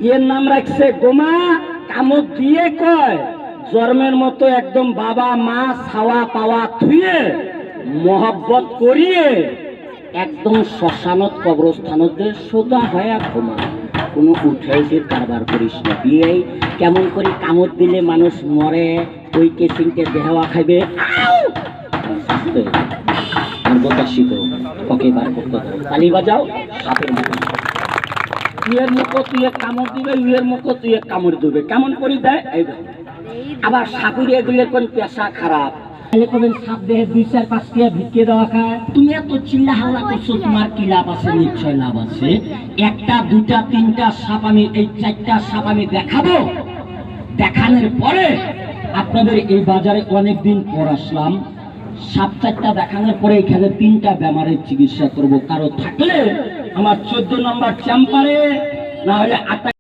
এর নাম রাখছে গোমা। কামড় দিয়ে কয় জন্মের মতো একদম বাবা মা ছাওয়া পাওয়া থুয়ে মহব্বত করিয়ে একদম শ্মশানত কবরস্থানতে সোজা হয়ে ঘুমা। কোনো উঠাইদের কারবার করিস না। বিয়ে কেমন করে কামড় দিলে মানুষ মরে, ওই কেসিংকে দেহা খাইবে। শিখো ওকে বার করতে হবে। তালি বাজাও সাপের মতো। তুইয়ের মুখো তুই কামড় দিবে, উয়ের মুখো তুই কামড় দিবে। কেমন করে দেয় এই আবার সাপুর এগুলো কোন পেশা খারাপ। সাপ দেহে 2-4-5 টিয়া ভিক্ষে দেওয়া খায়। তুমি এত চিল্লা হাল্লা করছো, তোমার কি লাভ আছে? নিশ্চয় লাভ আছে। 1টা 2টা 3টা সাপ আমি, এই 4টা সাপ আমি দেখাবো। দেখানোর পরে আপনাদের এই বাজারে অনেকদিন পর আসলাম। সাপ 4টা দেখানোর পরে এখানে 3টা বেমারের চিকিৎসা করব। কারো থাকলে আমার 14 নম্বর চেম্বারে, না হলে